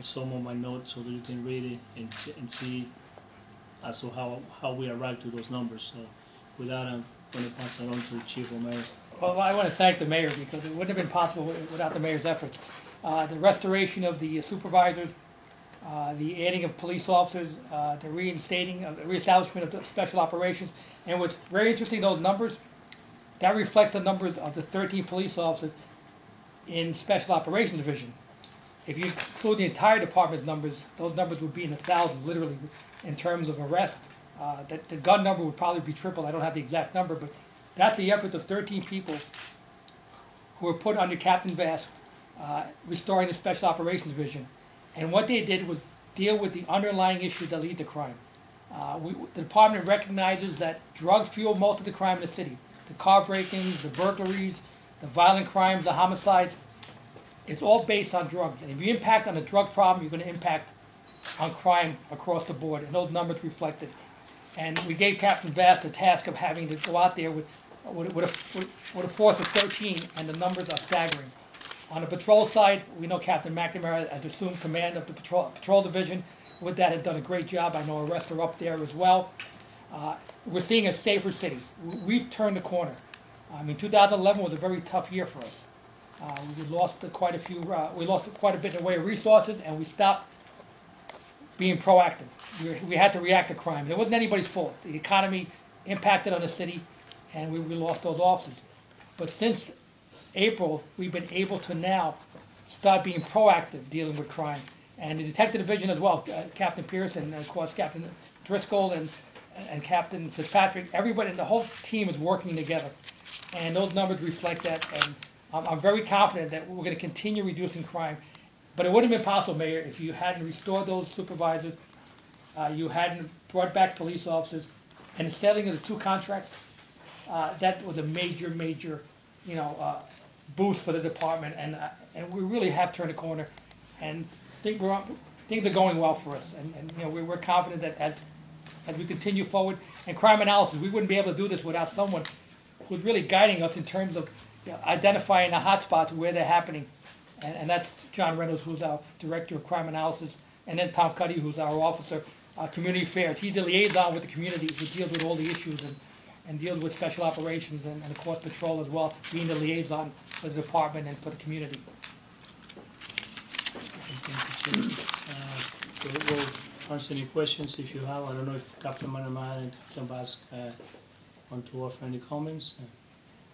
some of my notes so that you can read it and see as to how we arrived to those numbers. So with that, I'm going to pass it on to Chief Romero. Well, I want to thank the mayor because it wouldn't have been possible without the mayor's efforts. The restoration of the supervisors, the adding of police officers, the reestablishment of special operations, and what's very interesting, those numbers, that reflects the numbers of the 13 police officers in Special Operations Division. If you include the entire department's numbers, those numbers would be in the thousands, literally, in terms of arrest. The gun number would probably be triple. I don't have the exact number, but that's the effort of 13 people who were put under Captain Bass, restoring the Special Operations Division. And what they did was deal with the underlying issues that lead to crime. The department recognizes that drugs fuel most of the crime in the city. The car break-ins, the burglaries, the violent crimes, the homicides, it's all based on drugs. And if you impact on the drug problem, you're going to impact on crime across the board. And those numbers reflect it. And we gave Captain Bass the task of having to go out there with a force of 13, and the numbers are staggering. On the patrol side, we know Captain McNamara has assumed command of the patrol division. With that, has done a great job. I know arrests are up there as well. We're seeing a safer city. We've turned the corner. I mean, 2011 was a very tough year for us. We lost quite a bit in the way of resources, and we stopped being proactive. We had to react to crime. It wasn't anybody's fault. The economy impacted on the city, and we lost those officers. But since April, we've been able to now start being proactive dealing with crime. And the detective division as well, Captain Pierce and of course Captain Driscoll and Captain Fitzpatrick, everybody, the whole team is working together. And those numbers reflect that, and I'm very confident that we're going to continue reducing crime. But it wouldn't have been possible, Mayor, if you hadn't restored those supervisors, you hadn't brought back police officers, and the settling of the 2 contracts. That was a major, boost for the department, and we really have turned a corner, and things are going well for us, and we're confident that as we continue forward, and crime analysis, we wouldn't be able to do this without someone who's really guiding us in terms of identifying the hot spots where they're happening, and that's John Reynolds, who's our director of crime analysis, and then Tom Cuddy, who's our officer, community affairs. He's the liaison with the community who deals with all the issues and deals with special operations and of course patrol as well, being the liaison for the department and for the community. Thank you, Chief. We'll answer any questions if you have. I don't know if Captain McNamara and Captain Bass want to offer any comments.